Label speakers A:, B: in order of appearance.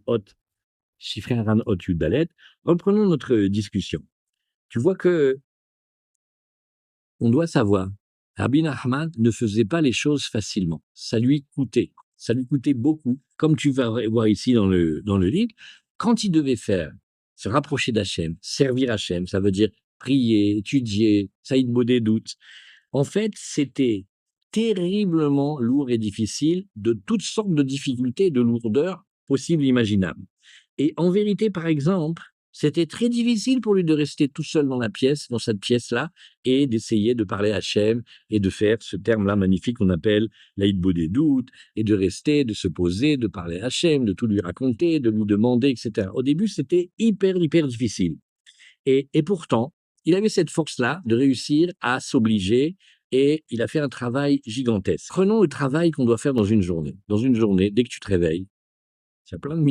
A: Hot, chiffré Ran Hot Yud Dalet. Reprenons notre discussion. Tu vois que on doit savoir, Rabbi Nachman ne faisait pas les choses facilement. Ça lui coûtait beaucoup, comme tu vas voir ici dans le livre. Quand il devait faire, se rapprocher d'Hachem, servir Hachem, ça veut dire prier, étudier, Saïd Bodé doute. En fait, c'était terriblement lourd et difficile, de toutes sortes de difficultés et de lourdeurs possibles et imaginables. Et en vérité, par exemple, c'était très difficile pour lui de rester tout seul dans la pièce, dans cette pièce-là, et d'essayer de parler à Hachem et de faire ce terme-là magnifique qu'on appelle l'Aïdbo des doutes, et de rester, de se poser, de parler à Hachem, de tout lui raconter, de lui demander, etc. Au début, c'était hyper, hyper difficile. Et pourtant, il avait cette force-là de réussir à s'obliger et il a fait un travail gigantesque. Prenons le travail qu'on doit faire dans une journée. Dans une journée, dès que tu te réveilles, il y a plein de